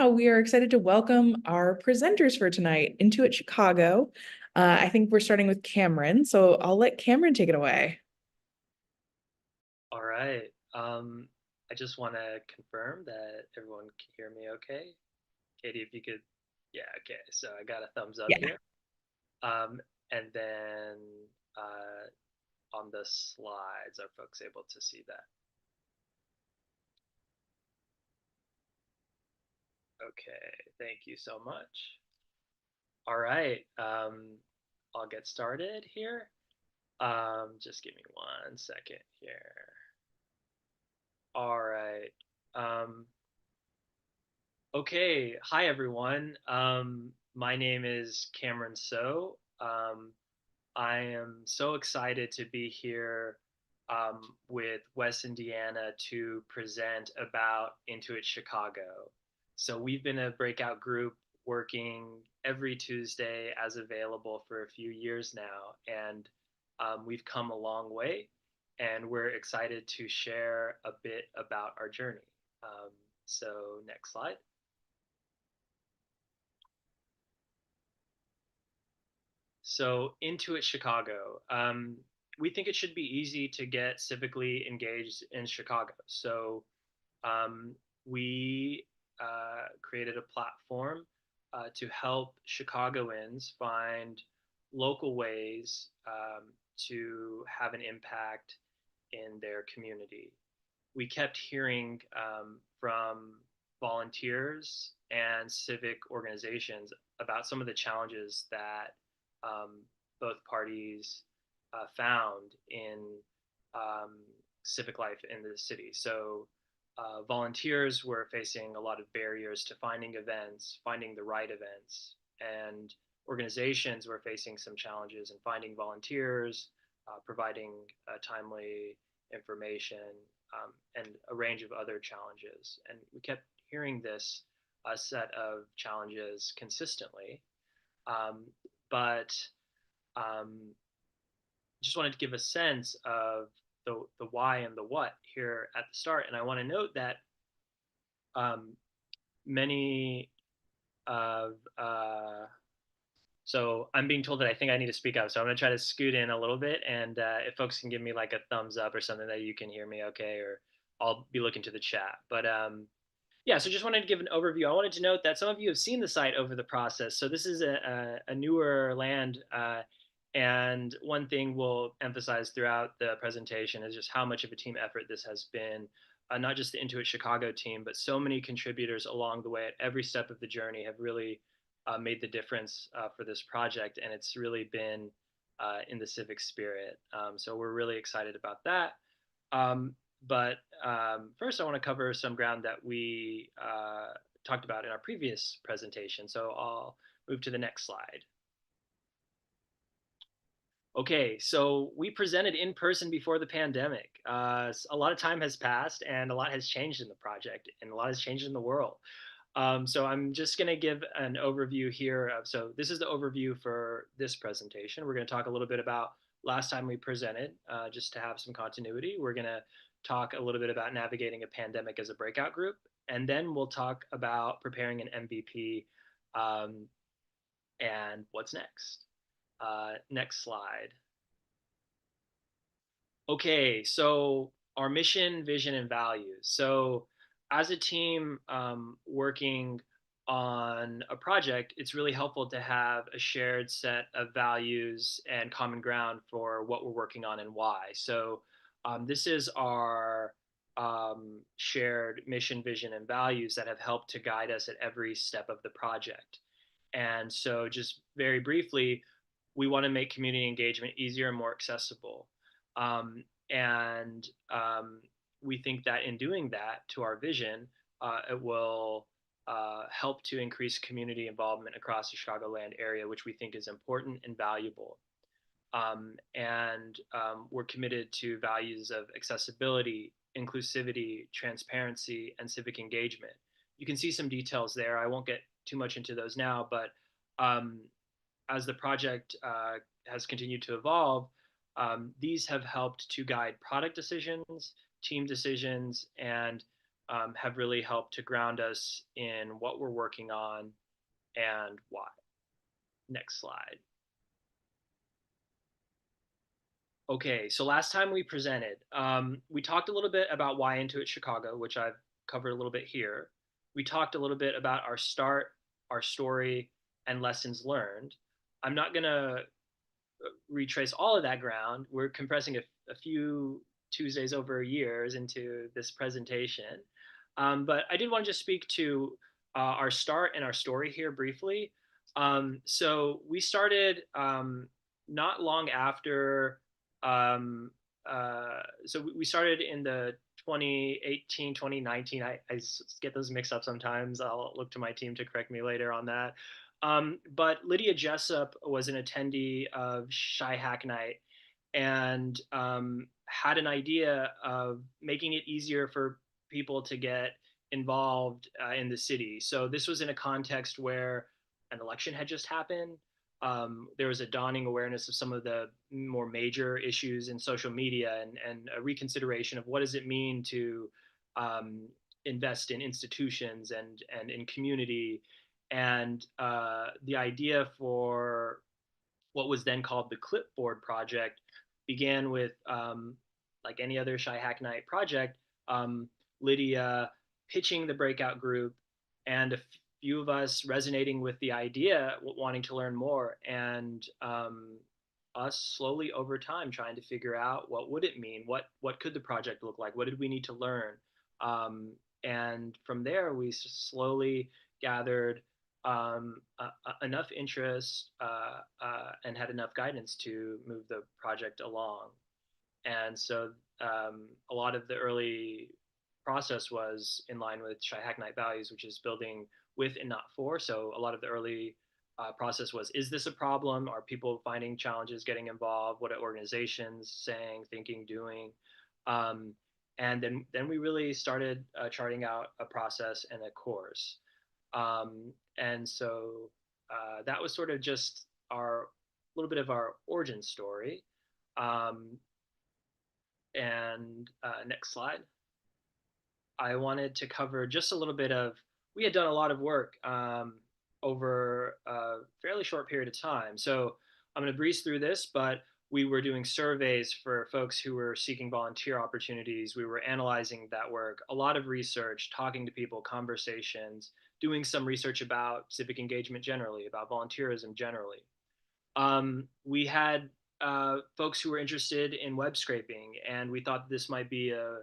now we are excited to welcome our presenters for tonight, IN2IT Chicago. I think we're starting with Cameron, so I'll let Cameron take it away. All right. I just want to confirm that everyone can hear me okay. Katie, if you could, yeah, okay. So I got a thumbs up Yeah. here. And then on the slides, are folks able to see that? Okay, thank you so much. All right, I'll get started here. Just give me 1 second here. All right. Um, Okay, hi everyone. My name is Cameron So. I am so excited to be here with West Indiana to present about IN2IT Chicago. So we've been a breakout group working every Tuesday as available for a few years now, and we've come a long way, and we're excited to share a bit about our journey. So next slide. So IN2IT Chicago. We think it should be easy to get civically engaged in Chicago. So we created a platform to help Chicagoans find local ways to have an impact in their community. We kept hearing from volunteers and civic organizations about some of the challenges that um, both parties found in um, civic life in the city. So volunteers were facing a lot of barriers to finding events, finding the right events, and organizations were facing some challenges in finding volunteers, providing timely information, and a range of other challenges. And we kept hearing this set of challenges consistently. Um, but just wanted to give a sense of the why and the what here at the start. And I want to note that um, many of so I'm being told that I think I need to speak up. So I'm going to try to scoot in a little bit. And if folks can give me like a thumbs up or something that you can hear me okay, or I'll be looking to the chat. But yeah, so just wanted to give an overview. I wanted to note that some of you have seen the site over the process. So this is a newer land. And one thing we'll emphasize throughout the presentation is just how much of a team effort this has been. Not just the IN2IT Chicago team, but so many contributors along the way at every step of the journey have really made the difference for this project. And it's really been in the civic spirit. So we're really excited about that. Um, but first, I want to cover some ground that we talked about in our previous presentation. So I'll move to the next slide. Okay, so we presented in person before the pandemic. A lot of time has passed and a lot has changed in the project and a lot has changed in the world. So I'm just going to give an overview here. So this is the overview for this presentation. We're going to talk a little bit about last time we presented, just to have some continuity. We're going to talk a little bit about navigating a pandemic as a breakout group, and then we'll talk about preparing an MVP um, and what's next. Next slide. Okay, so our mission, vision, and values. So as a team working on a project, it's really helpful to have a shared set of values and common ground for what we're working on and why. So this is our shared mission, vision, and values that have helped to guide us at every step of the project. And so just very briefly, we want to make community engagement easier and more accessible. And we think that in doing that to our vision, it will help to increase community involvement across the Chicagoland area, which we think is important and valuable. And we're committed to values of accessibility, inclusivity, transparency, and civic engagement. You can see some details there. I won't get too much into those now, but um, as the project has continued to evolve, these have helped to guide product decisions, team decisions, and have really helped to ground us in what we're working on and why. Next slide. Okay, so last time we presented, we talked a little bit about why IN2IT Chicago, which I've covered a little bit here. We talked a little bit about our start, our story, and lessons learned. I'm not going to retrace all of that ground. We're compressing a few Tuesdays over years into this presentation. But I did want to just speak to our start and our story here briefly. So we started not long after, so we started in the 2018, 2019. I get those mixed up sometimes. I'll look to my team to correct me later on that. But Lydia Jessup was an attendee of Shy Hack Night and had an idea of making it easier for people to get involved in the city. So this was in a context where an election had just happened. There was a dawning awareness of some of the more major issues in social media and a reconsideration of what does it mean to invest in institutions and in community. And the idea for what was then called the Clipboard Project began with, like any other Shy Hack Night project, Lydia pitching the breakout group and a few of us resonating with the idea, wanting to learn more, and us slowly over time trying to figure out what would it mean, what could the project look like, what did we need to learn, and from there we slowly gathered enough interest and had enough guidance to move the project along. And so a lot of the early process was in line with Shy Hack Night values, which is building with and not for. So a lot of the early process was, is this a problem? Are people finding challenges getting involved? What are organizations saying, thinking, doing? Um, and then we really started charting out a process and a course. And so that was sort of just our little bit of our origin story. Um, and next slide. I wanted to cover just a little bit of, we had done a lot of work over a fairly short period of time. So I'm going to breeze through this, but we were doing surveys for folks who were seeking volunteer opportunities. We were analyzing that work, a lot of research, talking to people, conversations, doing some research about civic engagement generally, about volunteerism generally. We had folks who were interested in web scraping, and we thought this might be a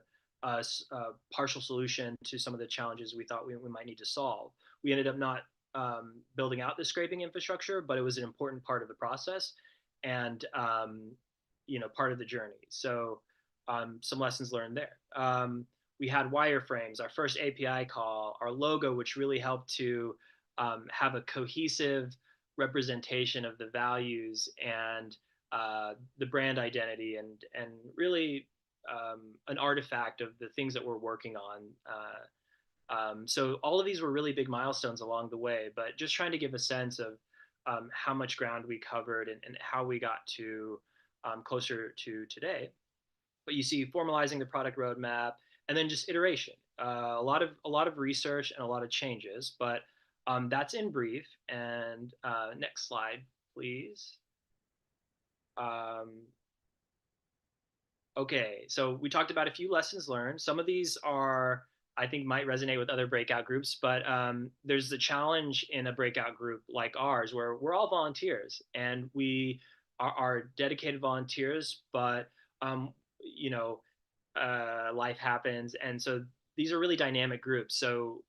partial solution to some of the challenges we thought we might need to solve. We ended up not building out the scraping infrastructure, but it was an important part of the process and part of the journey. So some lessons learned there. We had wireframes, our first API call, our logo, which really helped to have a cohesive representation of the values and the brand identity and really an artifact of the things that we're working on. So all of these were really big milestones along the way, but just trying to give a sense of how much ground we covered and how we got to closer to today. But you see formalizing the product roadmap and then just iteration. A lot of research and a lot of changes, but that's in brief. And next slide, please. Okay, so we talked about a few lessons learned. Some of these are, I think, might resonate with other breakout groups, but there's the challenge in a breakout group like ours where we're all volunteers and we are dedicated volunteers, but um, you know, life happens, and so these are really dynamic groups. So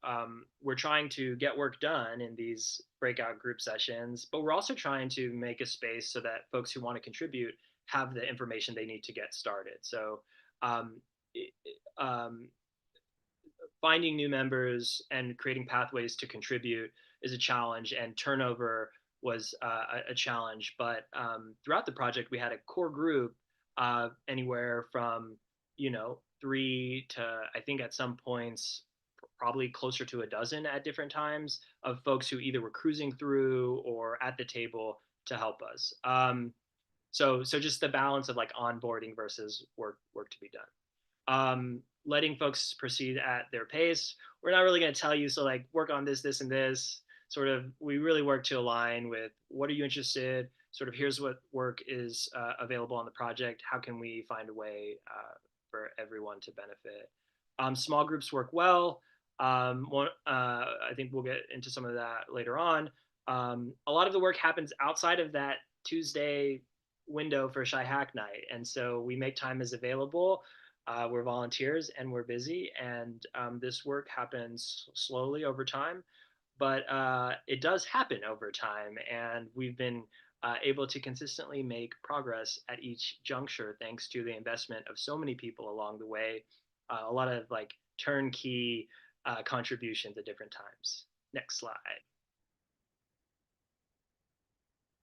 we're trying to get work done in these breakout group sessions, but we're also trying to make a space so that folks who want to contribute have the information they need to get started. So um, um, finding new members and creating pathways to contribute is a challenge, and turnover was a challenge. But throughout the project, we had a core group anywhere from 3 to, I think at some points probably closer to a dozen at different times, of folks who either were cruising through or at the table to help us. So just the balance of like onboarding versus work to be done. letting folks proceed at their pace. We're not really going to tell you, so like work on this, this, and this. Sort of, we really work to align with what are you interested. Sort of, here's what work is available on the project. How can we find a way for everyone to benefit? Small groups work well. I think we'll get into some of that later on. A lot of the work happens outside of that Tuesday window for Shy Hack Night, and so we make time as available. We're volunteers and we're busy, and this work happens slowly over time, but it does happen over time, and we've been able to consistently make progress at each juncture thanks to the investment of so many people along the way. A lot of like turnkey contributions at different times. Next slide.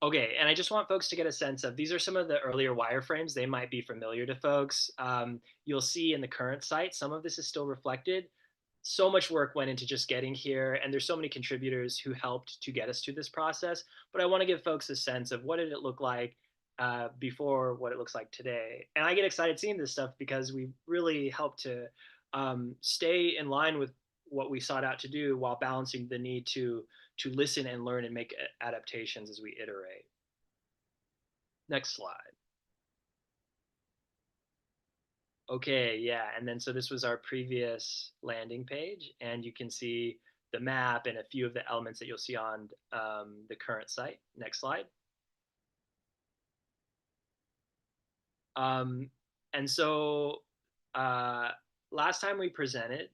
Okay, and I just want folks to get a sense of these are some of the earlier wireframes. They might be familiar to folks. You'll see in the current site, some of this is still reflected. So much work went into just getting here, and there's so many contributors who helped to get us to this process. But I want to give folks a sense of what did it look like before, what it looks like today. And I get excited seeing this stuff because we really helped to stay in line with what we sought out to do while balancing the need to listen and learn and make adaptations as we iterate. Next slide. Okay, yeah, and then so this was our previous landing page, and you can see the map and a few of the elements that you'll see on the current site. Next slide. Um, and so last time we presented,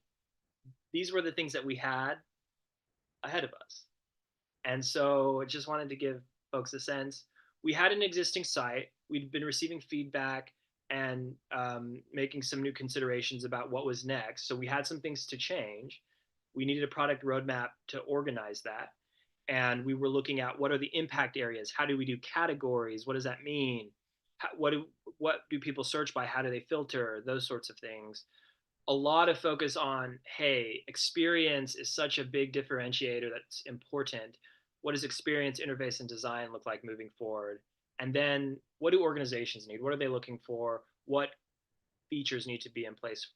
these were the things that we had ahead of us. And so I just wanted to give folks a sense. We had an existing site. We'd been receiving feedback and making some new considerations about what was next. So we had some things to change. We needed a product roadmap to organize that. And we were looking at what are the impact areas? How do we do categories? What does that mean? What do people search by? How do they filter? Those sorts of things. A lot of focus on, hey, experience is such a big differentiator that's important. What does experience, interface, and design look like moving forward? And then what do organizations need? What are they looking for? What features need to be in place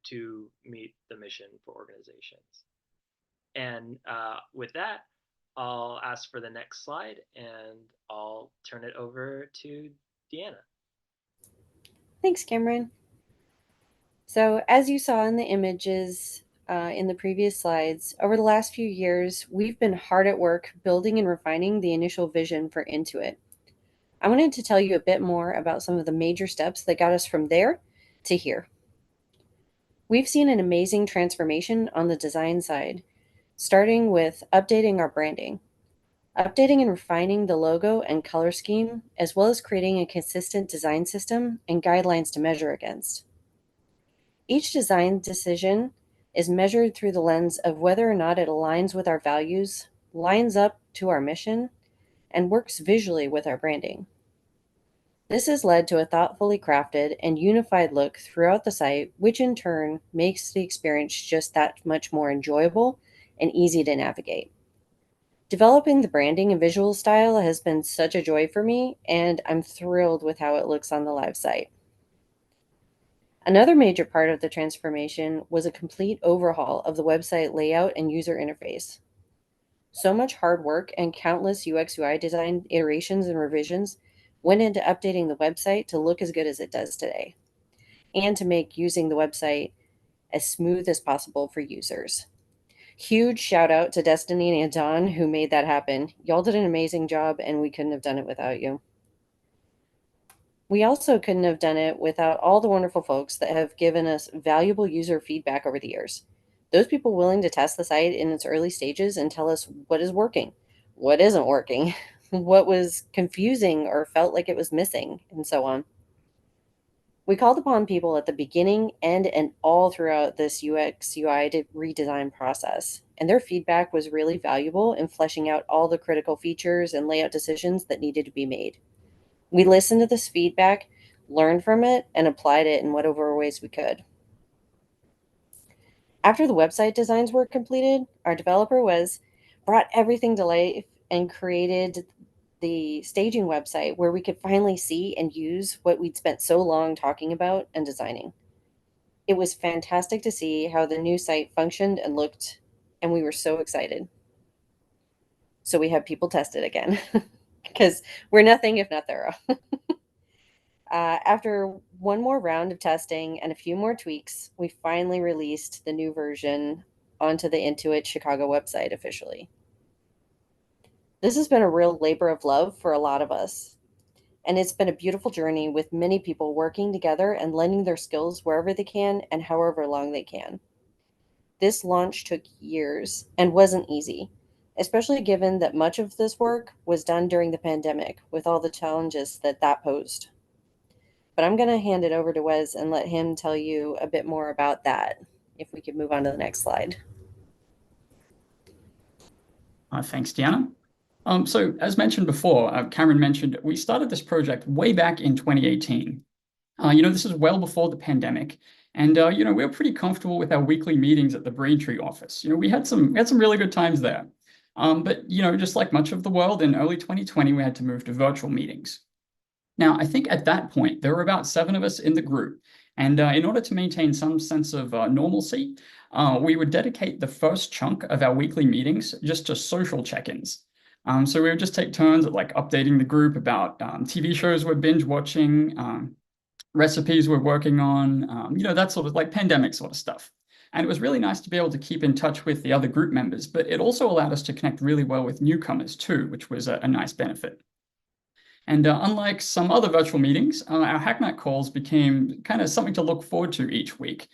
to meet the mission for organizations? And with that, I'll ask for the next slide and I'll turn it over to Deanna. Thanks, Cameron. So as you saw in the images in the previous slides, over the last few years, we've been hard at work building and refining the initial vision for IN2IT. I wanted to tell you a bit more about some of the major steps that got us from there to here. We've seen an amazing transformation on the design side, starting with updating our branding. Updating and refining the logo and color scheme, as well as creating a consistent design system and guidelines to measure against. Each design decision is measured through the lens of whether or not it aligns with our values, lines up to our mission, and works visually with our branding. This has led to a thoughtfully crafted and unified look throughout the site, which in turn makes the experience just that much more enjoyable and easy to navigate. Developing the branding and visual style has been such a joy for me, and I'm thrilled with how it looks on the live site. Another major part of the transformation was a complete overhaul of the website layout and user interface. So much hard work and countless UX UI design iterations and revisions went into updating the website to look as good as it does today, and to make using the website as smooth as possible for users. Huge shout out to Destiny and Don who made that happen. Y'all did an amazing job, and we couldn't have done it without you. We also couldn't have done it without all the wonderful folks that have given us valuable user feedback over the years. Those people willing to test the site in its early stages and tell us what is working, what isn't working, what was confusing or felt like it was missing, and so on. We called upon people at the beginning, end, and all throughout this UX UI redesign process, and their feedback was really valuable in fleshing out all the critical features and layout decisions that needed to be made. We listened to this feedback, learned from it, and applied it in whatever ways we could. After the website designs were completed, our developer brought everything to life and created the staging website where we could finally see and use what we'd spent so long talking about and designing. It was fantastic to see how the new site functioned and looked, and we were so excited. So we had people test it again because we're nothing if not thorough. After one more round of testing and a few more tweaks, we finally released the new version onto the IN2IT Chicago website officially. This has been a real labor of love for a lot of us, and it's been a beautiful journey with many people working together and lending their skills wherever they can and however long they can. This launch took years and wasn't easy, especially given that much of this work was done during the pandemic with all the challenges that posed. But I'm going to hand it over to Wes and let him tell you a bit more about that. If we could move on to the next slide. Thanks, Deanna. So as mentioned before, Cameron mentioned, we started this project way back in 2018. This is well before the pandemic. And, we were pretty comfortable with our weekly meetings at the Braintree office. We had some really good times there. But, just like much of the world, in early 2020, we had to move to virtual meetings. Now, I think at that point, there were about 7 of us in the group. And in order to maintain some sense of normalcy, we would dedicate the first chunk of our weekly meetings just to social check-ins. So we would just take turns at updating the group about TV shows we're binge watching, recipes we're working on, that sort of pandemic sort of stuff. And it was really nice to be able to keep in touch with the other group members, but it also allowed us to connect really well with newcomers too, which was a nice benefit. And unlike some other virtual meetings, our Hack Night calls became kind of something to look forward to each week.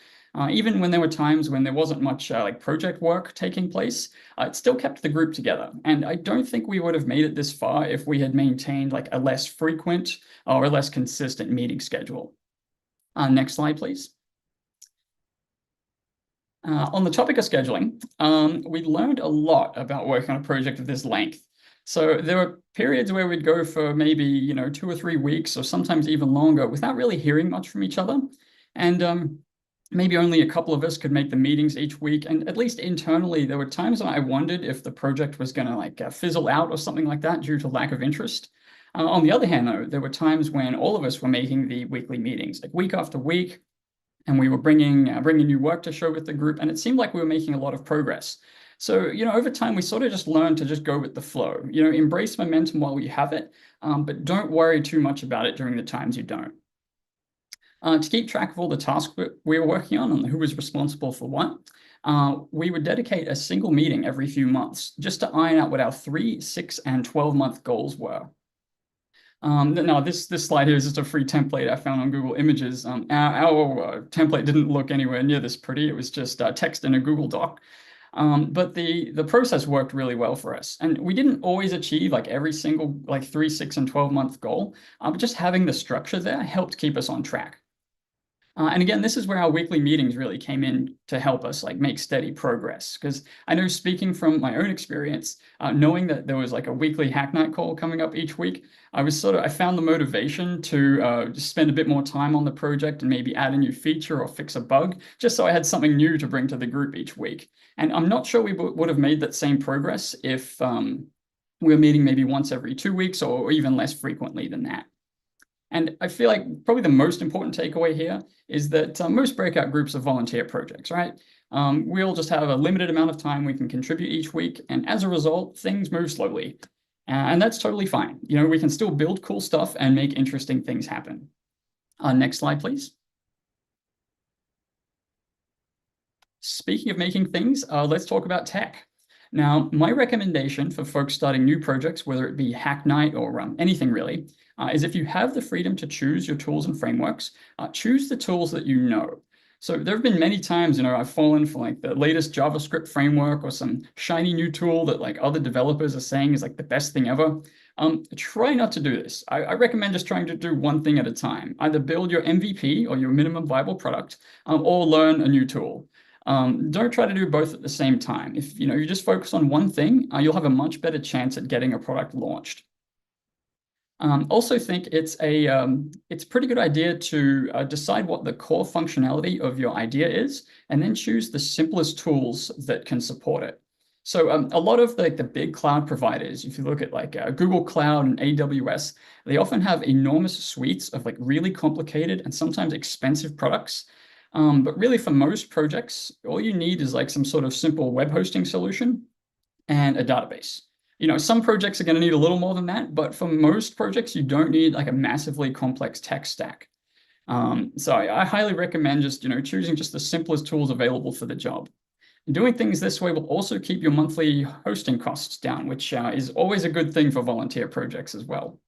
Even when there were times when there wasn't much project work taking place, it still kept the group together. And I don't think we would have made it this far if we had maintained a less frequent or a less consistent meeting schedule. Next slide, please. On the topic of scheduling, we learned a lot about working on a project of this length. So there were periods where we'd go for maybe, 2 or 3 weeks or sometimes even longer without really hearing much from each other. And maybe only a couple of us could make the meetings each week. And at least internally, there were times when I wondered if the project was going to fizzle out or something like that due to lack of interest. On the other hand, though, there were times when all of us were making the weekly meetings, week after week, and we were bringing new work to show with the group, and it seemed like we were making a lot of progress. So, over time, we sort of just learned to just go with the flow, embrace momentum while we have it, but don't worry too much about it during the times you don't. To keep track of all the tasks we were working on and who was responsible for what, we would dedicate a single meeting every few months just to iron out what our 3, 6, and 12-month goals were. Now, this slide here is just a free template I found on Google Images. Our template didn't look anywhere near this pretty. It was just text in a Google Doc. But the process worked really well for us. And we didn't always achieve every single 3, 6, and 12-month goal, but just having the structure there helped keep us on track. And again, this is where our weekly meetings really came in to help us make steady progress. Because I know, speaking from my own experience, knowing that there was a weekly Hack Night call coming up each week, I found the motivation to just spend a bit more time on the project and maybe add a new feature or fix a bug, just so I had something new to bring to the group each week. And I'm not sure we would have made that same progress if we were meeting maybe once every 2 weeks or even less frequently than that. And I feel like probably the most important takeaway here is that most breakout groups are volunteer projects, right? We'll just have a limited amount of time we can contribute each week. And as a result, things move slowly. And that's totally fine. We can still build cool stuff and make interesting things happen. Next slide, please. Speaking of making things, let's talk about tech. Now, my recommendation for folks starting new projects, whether it be Hack Night or anything really, is if you have the freedom to choose your tools and frameworks, choose the tools that you know. So there have been many times, I've fallen for the latest JavaScript framework or some shiny new tool that other developers are saying is the best thing ever. Try not to do this. I recommend just trying to do one thing at a time. Either build your MVP or your minimum viable product, or learn a new tool. Don't try to do both at the same time. If you just focus on one thing, you'll have a much better chance at getting a product launched. Also think it's a pretty good idea to decide what the core functionality of your idea is, and then choose the simplest tools that can support it. So a lot of the big cloud providers, if you look at Google Cloud and AWS, they often have enormous suites of really complicated and sometimes expensive products. But really for most projects, all you need is like some sort of simple web hosting solution and a database. Some projects are going to need a little more than that, but for most projects, you don't need like a massively complex tech stack. So I highly recommend just, choosing just the simplest tools available for the job. Doing things this way will also keep your monthly hosting costs down, which is always a good thing for volunteer projects as well.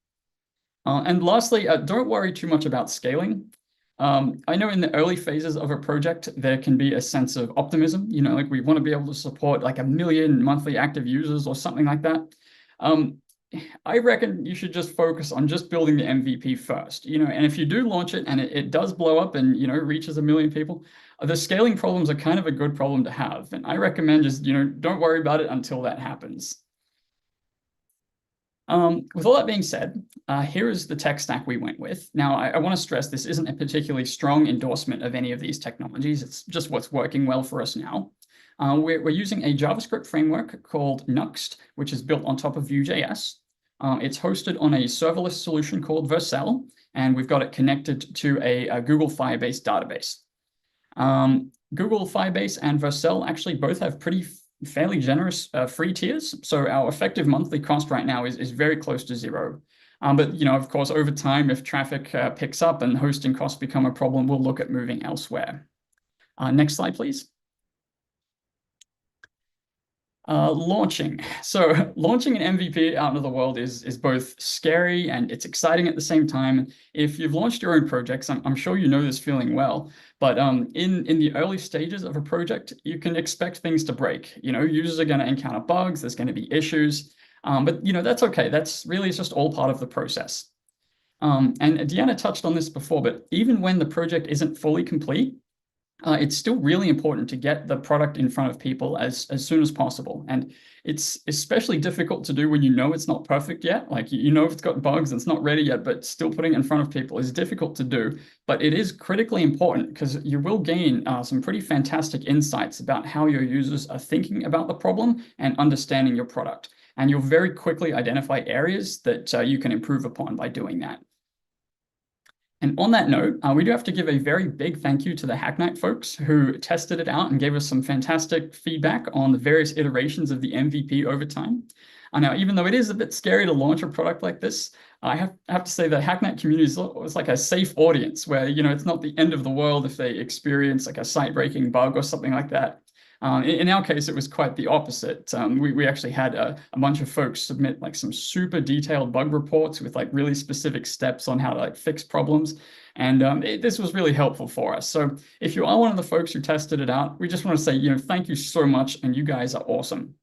And lastly, don't worry too much about scaling. I know in the early phases of a project, there can be a sense of optimism, like we want to be able to support like 1 million monthly active users or something like that. I reckon you should just focus on just building the MVP first, and if you do launch it and it does blow up and, reaches 1 million people, the scaling problems are kind of a good problem to have. And I recommend just, don't worry about it until that happens. With all that being said, here is the tech stack we went with. Now, I want to stress this isn't a particularly strong endorsement of any of these technologies. It's just what's working well for us now. We're using a JavaScript framework called Nuxt, which is built on top of Vue.js. It's hosted on a serverless solution called Vercel, and we've got it connected to a Google Firebase database. Google Firebase and Vercel actually both have fairly generous free tiers. So our effective monthly cost right now is very close to zero. But, of course, over time, if traffic picks up and hosting costs become a problem, we'll look at moving elsewhere. Next slide, please. Launching. So launching an MVP out into the world is both scary and it's exciting at the same time. If you've launched your own projects, I'm sure you know this feeling well, but in the early stages of a project, you can expect things to break. Users are going to encounter bugs, there's going to be issues, but that's okay. That's really just all part of the process. And Deanna touched on this before, but even when the project isn't fully complete, it's still really important to get the product in front of people as soon as possible. And it's especially difficult to do when it's not perfect yet. Like, if it's got bugs and it's not ready yet, but still putting it in front of people is difficult to do. But it is critically important because you will gain some pretty fantastic insights about how your users are thinking about the problem and understanding your product. And you'll very quickly identify areas that you can improve upon by doing that. And on that note, we do have to give a very big thank you to the Hacknight folks who tested it out and gave us some fantastic feedback on the various iterations of the MVP over time. Now, even though it is a bit scary to launch a product like this, I have to say the Hacknight community is like a safe audience where, it's not the end of the world if they experience like a site-breaking bug or something like that. In our case, it was quite the opposite. We actually had a bunch of folks submit like some super detailed bug reports with like really specific steps on how to like fix problems. And this was really helpful for us. So if you are one of the folks who tested it out, we just want to say, thank you so much. And you guys are awesome.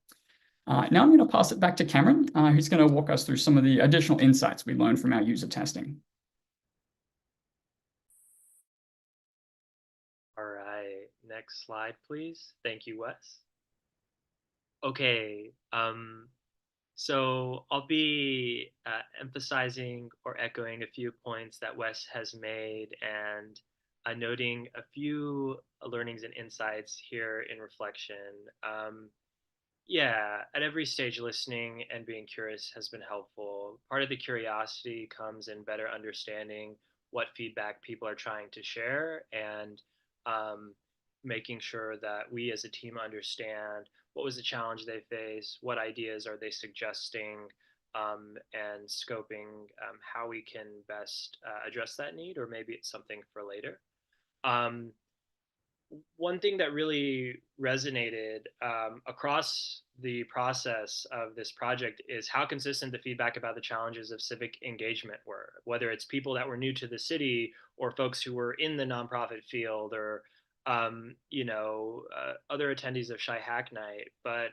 Now I'm going to pass it back to Cameron, who's going to walk us through some of the additional insights we learned from our user testing. All right, next slide, please. Thank you, Wes. Okay, so I'll be emphasizing or echoing a few points that Wes has made and noting a few learnings and insights here in reflection. Yeah, at every stage, listening and being curious has been helpful. Part of the curiosity comes in better understanding what feedback people are trying to share and um, making sure that we as a team understand what was the challenge they face, what ideas are they suggesting, and scoping how we can best address that need, or maybe it's something for later. Um, One thing that really resonated across the process of this project is how consistent the feedback about the challenges of civic engagement were, whether it's people that were new to the city or folks who were in the nonprofit field or other attendees of Shy Hack Night. But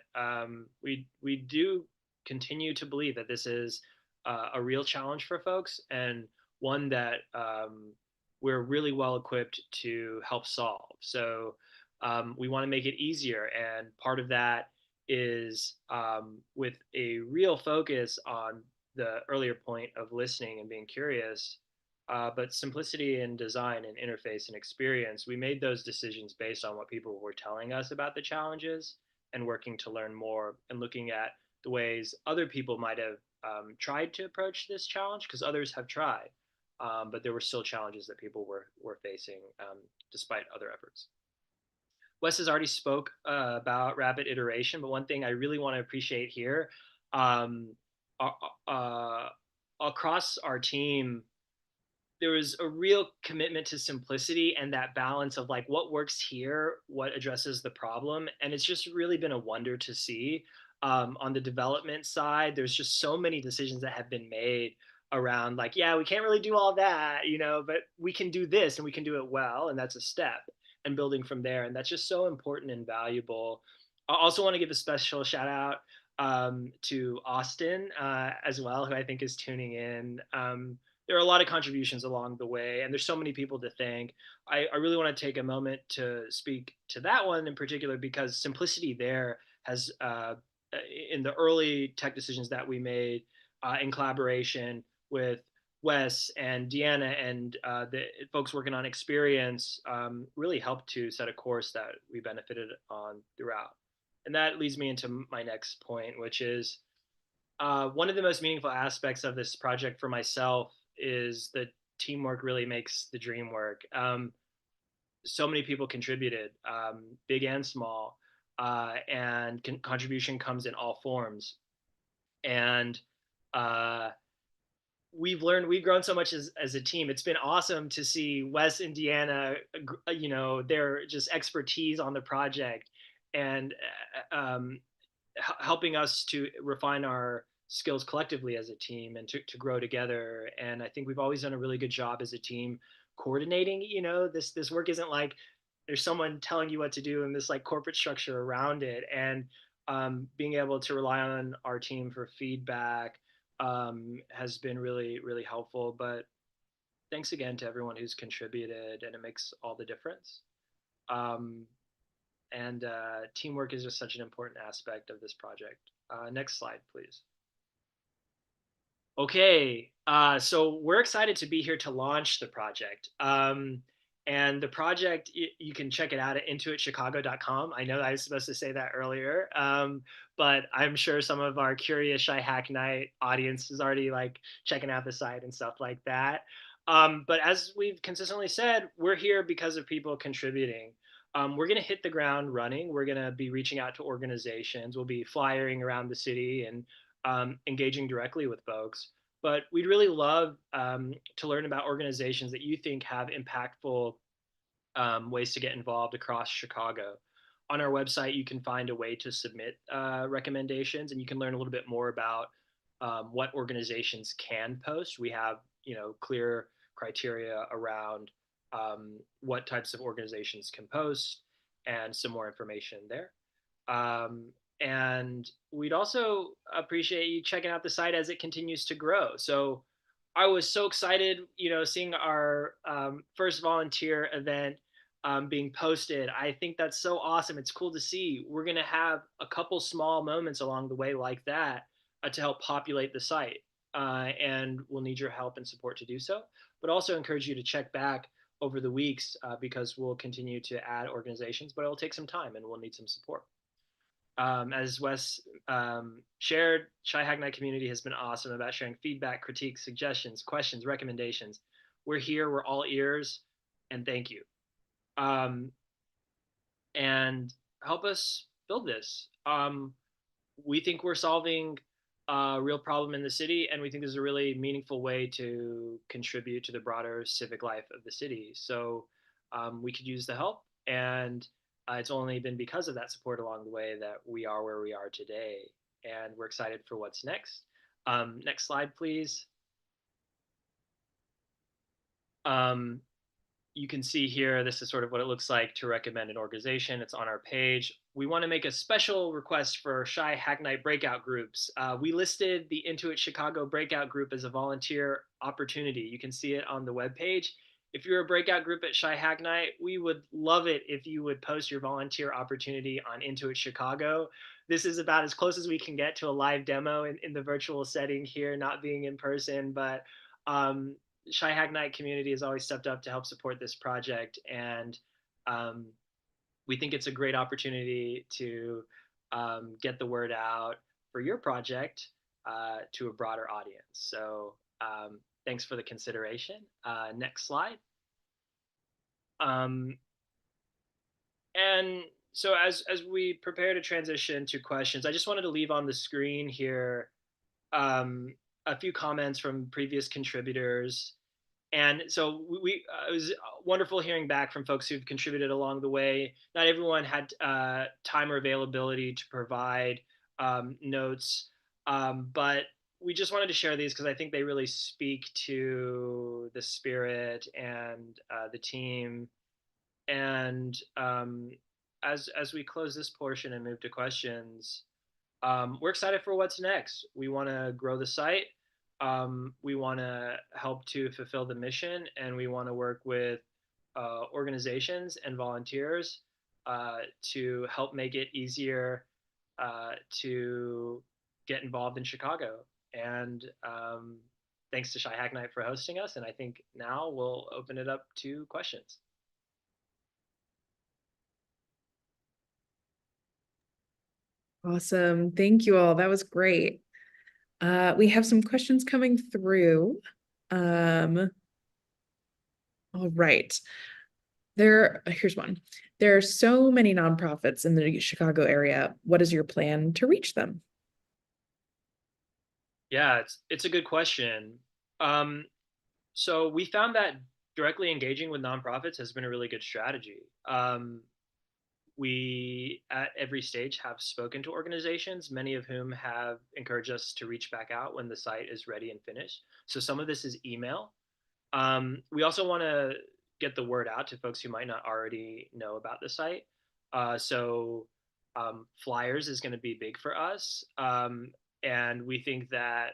we do continue to believe that this is a real challenge for folks and one that we're really well equipped to help solve. So we want to make it easier. And part of that is with a real focus on the earlier point of listening and being curious, but simplicity in design and interface and experience. We made those decisions based on what people were telling us about the challenges and working to learn more and looking at the ways other people might have tried to approach this challenge because others have tried. but there were still challenges that people were facing despite other efforts. Wes has already spoke about rapid iteration, but one thing I really want to appreciate here, um, uh, uh, across our team, there was a real commitment to simplicity and that balance of like what works here, what addresses the problem. And it's just really been a wonder to see. On the development side, there's just so many decisions that have been made around like, yeah, we can't really do all that, but we can do this and we can do it well. And that's a step, and building from there. And that's just so important and valuable. I also want to give a special shout out to Austin as well, who I think is tuning in. There are a lot of contributions along the way, and there's so many people to thank. I really want to take a moment to speak to that one in particular because simplicity there has, in the early tech decisions that we made in collaboration with Wes and Deanna and the folks working on experience, really helped to set a course that we benefited on throughout. And that leads me into my next point, which is one of the most meaningful aspects of this project for myself is that teamwork really makes the dream work. So many people contributed, big and small, and contribution comes in all forms. And uh, we've grown so much as a team. It's been awesome to see Wes and Deanna, their just expertise on the project, and helping us to refine our skills collectively as a team and to grow together. And I think we've always done a really good job as a team coordinating. This work isn't like there's someone telling you what to do and this like corporate structure around it. And being able to rely on our team for feedback has been really, really helpful. But thanks again to everyone who's contributed, and it makes all the difference. Um, and teamwork is just such an important aspect of this project. Next slide, please. Okay, so we're excited to be here to launch the project. And the project, you can check it out at IN2ITChicago.com. I know I was supposed to say that earlier, but I'm sure some of our curious Shy Hack Night audience is already like checking out the site and stuff like that. But as we've consistently said, we're here because of people contributing. We're going to hit the ground running. We're going to be reaching out to organizations. We'll be flyering around the city and engaging directly with folks. But we'd really love to learn about organizations that you think have impactful ways to get involved across Chicago. On our website, you can find a way to submit recommendations, and you can learn a little bit more about what organizations can post. We have, clear criteria around what types of organizations can post, and some more information there. And we'd also appreciate you checking out the site as it continues to grow. So I was so excited, seeing our first volunteer event being posted. I think that's so awesome. It's cool to see. We're going to have a couple small moments along the way like that to help populate the site. And we'll need your help and support to do so, but also encourage you to check back over the weeks because we'll continue to add organizations, but it'll take some time and we'll need some support. As Wes shared, Shy Hack Night community has been awesome about sharing feedback, critiques, suggestions, questions, recommendations. We're here, we're all ears, and thank you. And help us build this. We think we're solving a real problem in the city, and we think this is a really meaningful way to contribute to the broader civic life of the city. So we could use the help, and it's only been because of that support along the way that we are where we are today, and we're excited for what's next. Next slide, please. You can see here, this is sort of what it looks like to recommend an organization. It's on our page. We want to make a special request for Shy Hack Night breakout groups. We listed the IN2IT Chicago breakout group as a volunteer opportunity. You can see it on the webpage. If you're a breakout group at Shy Hack Night, we would love it if you would post your volunteer opportunity on IN2IT Chicago. This is about as close as we can get to a live demo in the virtual setting here, not being in person, but Shy Hack Night community has always stepped up to help support this project, and we think it's a great opportunity to get the word out for your project to a broader audience. So thanks for the consideration. Next slide. Um, and so as we prepare to transition to questions, I just wanted to leave on the screen here um, a few comments from previous contributors. And so it was wonderful hearing back from folks who've contributed along the way. Not everyone had time or availability to provide notes, but we just wanted to share these because I think they really speak to the spirit and the team. And as we close this portion and move to questions, we're excited for what's next. We want to grow the site. We want to help to fulfill the mission, and we want to work with organizations and volunteers to help make it easier to get involved in Chicago. And thanks to Shy Hack Night for hosting us. And I think now we'll open it up to questions. Awesome. Thank you all. That was great. We have some questions coming through. All right. Here's one. There are so many nonprofits in the Chicago area. What is your plan to reach them? Yeah, it's a good question. So we found that directly engaging with nonprofits has been a really good strategy. We at every stage have spoken to organizations, many of whom have encouraged us to reach back out when the site is ready and finished. So some of this is email. We also want to get the word out to folks who might not already know about the site. So flyers is going to be big for us. And we think that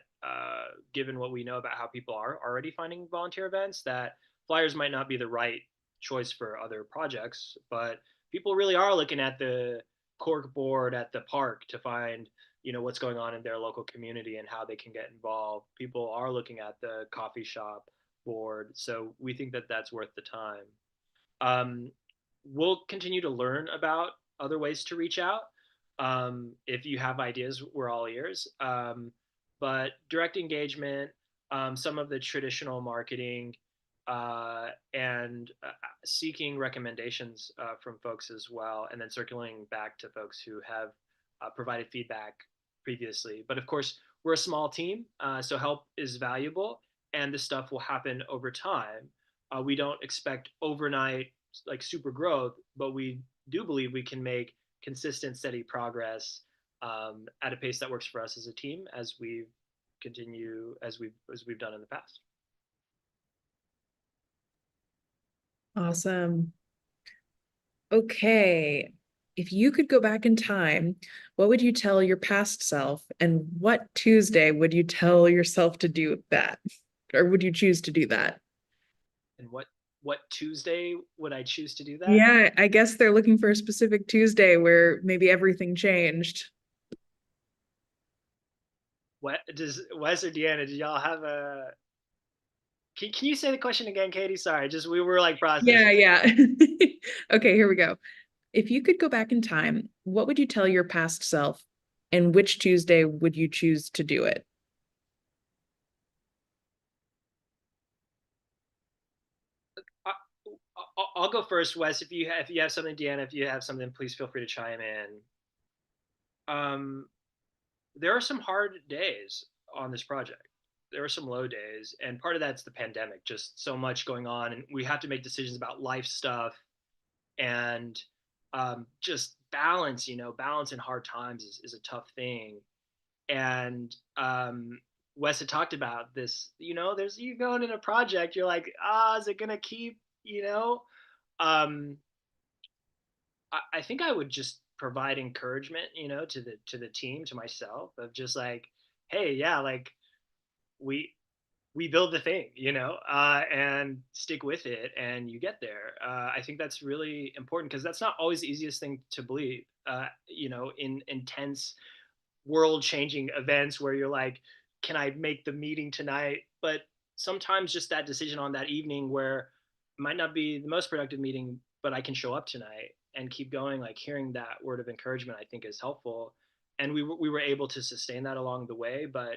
given what we know about how people are already finding volunteer events, that flyers might not be the right choice for other projects, but people really are looking at the cork board at the park to find what's going on in their local community and how they can get involved. People are looking at the coffee shop board, so we think that that's worth the time. We'll continue to learn about other ways to reach out. If you have ideas, we're all ears. But direct engagement, some of the traditional marketing, and seeking recommendations from folks as well, and then circling back to folks who have provided feedback previously. But of course, we're a small team, so help is valuable, and this stuff will happen over time. We don't expect overnight like super growth, but we do believe we can make consistent, steady progress at a pace that works for us as a team as we continue as we've done in the past. Awesome. Okay. If you could go back in time, what would you tell your past self? And what Tuesday would you tell yourself to do that? Or would you choose to do that? And what Tuesday would I choose to do that? Yeah, I guess they're looking for a specific Tuesday where maybe everything changed. What does Wes or Deanna? Did y'all have a? Can you say the question again, Katie? Sorry, just we were like processing. Yeah. Okay, here we go. If you could go back in time, what would you tell your past self? And which Tuesday would you choose to do it? I, I'll go first, Wes. If you have something, Deanna, if you have something, please feel free to chime in. There are some hard days on this project. There are some low days, and part of that's the pandemic. Just so much going on, and we have to make decisions about life stuff and just balance. Balance in hard times is a tough thing. And Wes had talked about this. There's you going in a project, you're like, is it gonna keep? Um, I think I would just provide encouragement, to the team, to myself, of just like, hey, yeah, like we we build the thing, and stick with it, and you get there. I think that's really important because that's not always the easiest thing to believe. In intense world changing events where you're like, can I make the meeting tonight? But sometimes just that decision on that evening where it might not be the most productive meeting, but I can show up tonight and keep going, like hearing that word of encouragement, I think is helpful. And we were able to sustain that along the way. But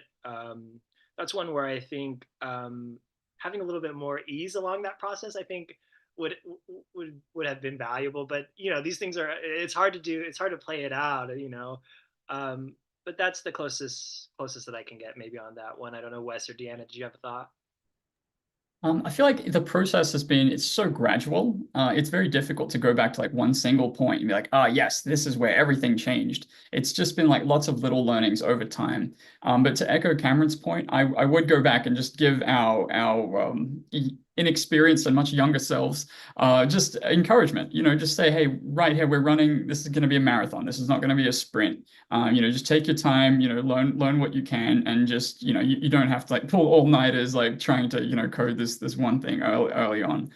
that's one where I think having a little bit more ease along that process, I think would would have been valuable. But these things are, it's hard to do. It's hard to play it out. But that's the closest that I can get maybe on that one. I don't know, Wes or Deanna, did you have a thought? I feel like the process it's so gradual. It's very difficult to go back to like one single point and be like, ah, yes, this is where everything changed. It's just been like lots of little learnings over time. But to echo Cameron's point, I would go back and just give our inexperienced and much younger selves just encouragement. Just say, hey, right here, we're running. This is going to be a marathon. This is not going to be a sprint. Just take your time, learn what you can, and just, you don't have to like pull all-nighters like trying to, code this one thing early on.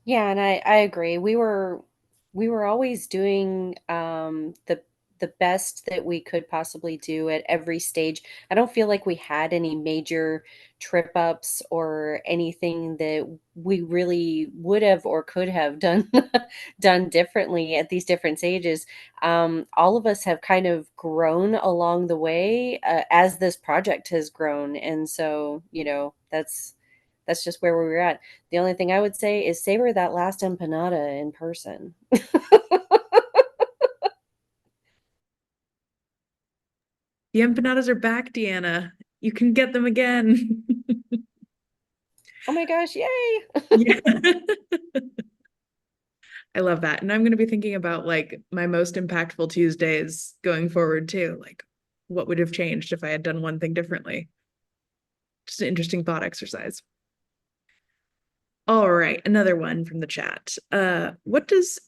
Yeah, and I agree. We were always doing the best that we could possibly do at every stage. I don't feel like we had any major trip ups or anything that we really would have or could have done done differently at these different stages. All of us have kind of grown along the way as this project has grown, and so that's just where we were at. The only thing I would say is savor that last empanada in person. The empanadas are back, Deanna. You can get them again. Oh my gosh, yay! Yeah. I love that. And I'm going to be thinking about like my most impactful Tuesdays going forward too. Like what would have changed if I had done one thing differently? Just an interesting thought exercise. All right, another one from the chat. What does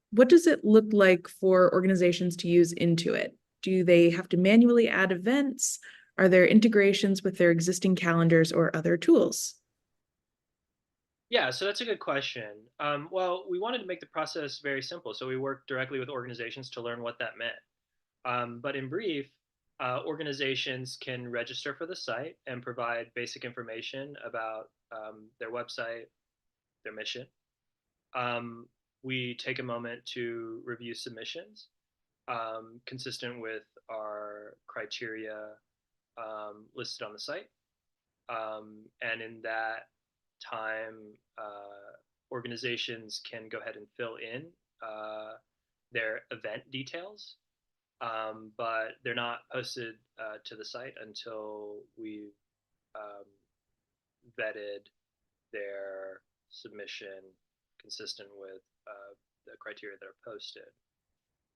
it look like for organizations to use IN2IT? Do they have to manually add events? Are there integrations with their existing calendars or other tools? Yeah, so that's a good question. Well, we wanted to make the process very simple, so we worked directly with organizations to learn what that meant. But in brief, organizations can register for the site and provide basic information about their website, their mission. We take a moment to review submissions consistent with our criteria listed on the site. And in that time, organizations can go ahead and fill in their event details, but they're not posted to the site until we've um, vetted their submission consistent with the criteria that are posted.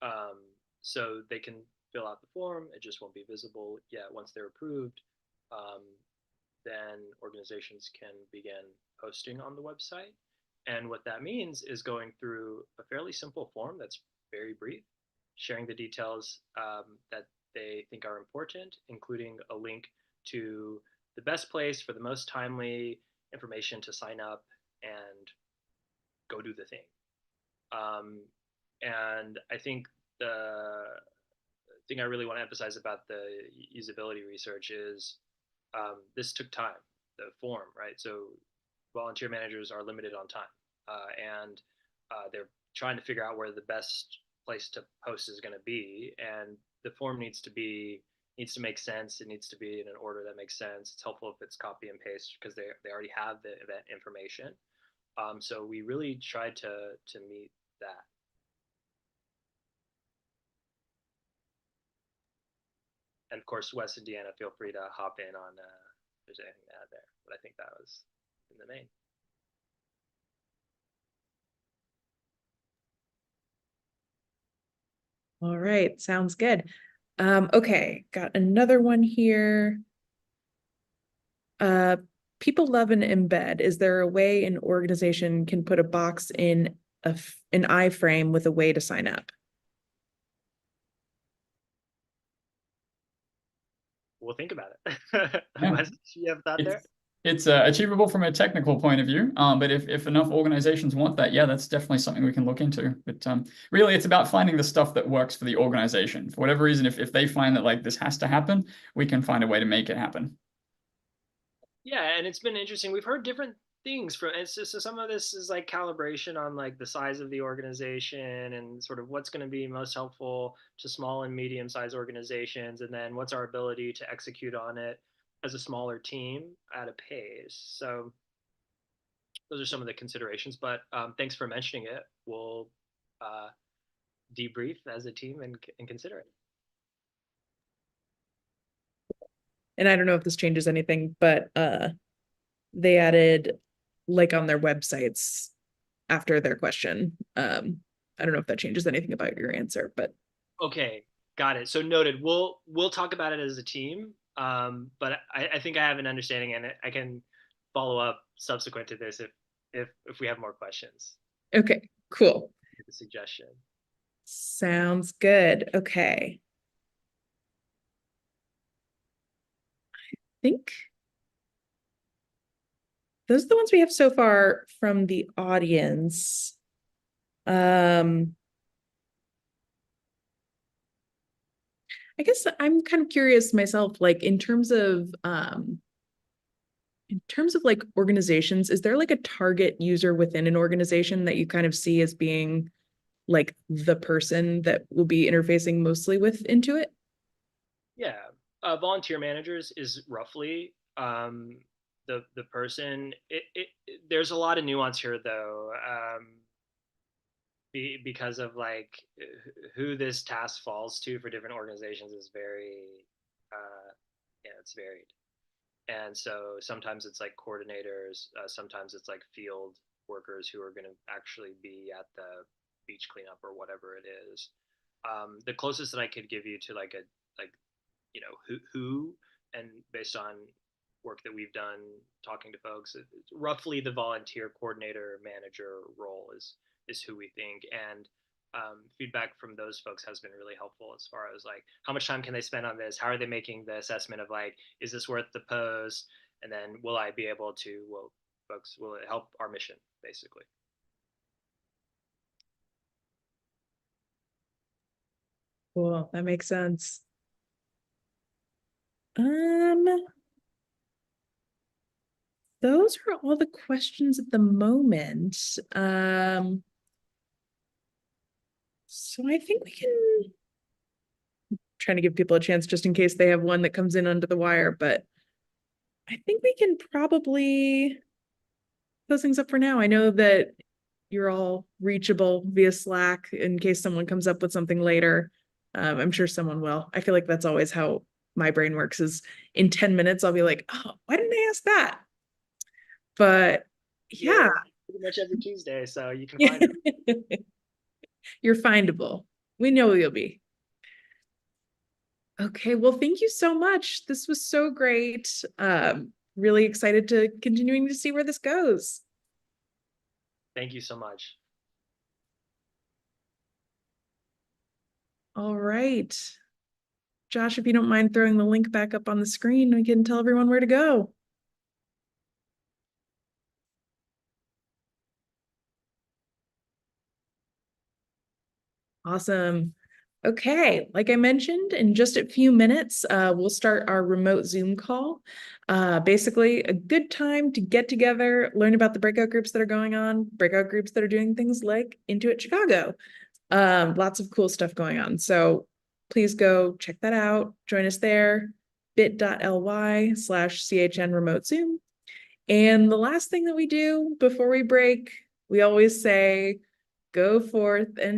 Um, so they can fill out the form, it just won't be visible yet. Once they're approved, um, then organizations can begin posting on the website. And what that means is going through a fairly simple form that's very brief, sharing the details that they think are important, including a link to the best place for the most timely information to sign up and go do the thing. Um, and I think the thing I really want to emphasize about the usability research is this took time, the form, right? So volunteer managers are limited on time, and they're trying to figure out where the best place to post is going to be, and the form needs to make sense. It needs to be in an order that makes sense. It's helpful if it's copy and paste because they already have the event information. So we really tried to meet that. And of course, Wes and Deanna, feel free to hop in on if there's anything to add there. But I think that was in the main. All right, sounds good. Okay, got another one here. Uh, People love an embed. Is there a way an organization can put a box in an iframe with a way to sign up? We'll think about it. Yeah. Wes, do you have a thought there? It's achievable from a technical point of view, but if enough organizations want that, yeah, that's definitely something we can look into. But really, it's about finding the stuff that works for the organization. For whatever reason, if they find that like this has to happen, we can find a way to make it happen. Yeah, and it's been interesting. We've heard different things from, it's just, so some of this is like calibration on like the size of the organization and sort of what's going to be most helpful to small and medium sized organizations, and then what's our ability to execute on it as a smaller team at a pace. So those are some of the considerations, but thanks for mentioning it. We'll uh, debrief as a team and consider it. And I don't know if this changes anything, but they added like on their websites after their question. I don't know if that changes anything about your answer, but Okay, got it. So noted. We'll talk about it as a team. But I think I have an understanding, and I can follow up subsequent to this if we have more questions. okay, cool. The suggestion. Sounds good. Okay. I think those are the ones we have so far from the audience. I guess I'm kind of curious myself, like in terms of like organizations, is there like a target user within an organization that you kind of see as being like the person that will be interfacing mostly with IN2IT? Yeah, volunteer managers is roughly the person. There's a lot of nuance here though, because of like who this task falls to for different organizations is very, yeah, it's varied. And so sometimes it's like coordinators, sometimes it's like field workers who are going to actually be at the beach cleanup or whatever it is. The closest that I could give you to like a like who and based on work that we've done talking to folks, roughly the volunteer coordinator manager role is who we think. And feedback from those folks has been really helpful as far as like how much time can they spend on this, how are they making the assessment of like, is this worth the post, and then will I be able to, well, folks, will it help our mission basically. Cool, that makes sense. Um, those are all the questions at the moment. So I think we can trying to give people a chance just in case they have one that comes in under the wire, but I think we can probably close things up for now. I know that you're all reachable via Slack in case someone comes up with something later. I'm sure someone will. I feel like that's always how my brain works, is in 10 minutes, I'll be like, oh, why didn't I ask that? But yeah. Pretty much every Tuesday, so you can find it. You're findable. We know you'll be. Okay, well, thank you so much. This was so great. Really excited to continuing to see where this goes. Thank you so much. All right. Josh, if you don't mind throwing the link back up on the screen, we can tell everyone where to go. Awesome. Okay, like I mentioned, in just a few minutes, we'll start our remote Zoom call. Basically, a good time to get together, learn about the breakout groups that are going on, breakout groups that are doing things like IN2IT Chicago. Lots of cool stuff going on. So please go check that out. Join us there, bit.ly/CHN remote Zoom. And the last thing that we do before we break, we always say, go forth and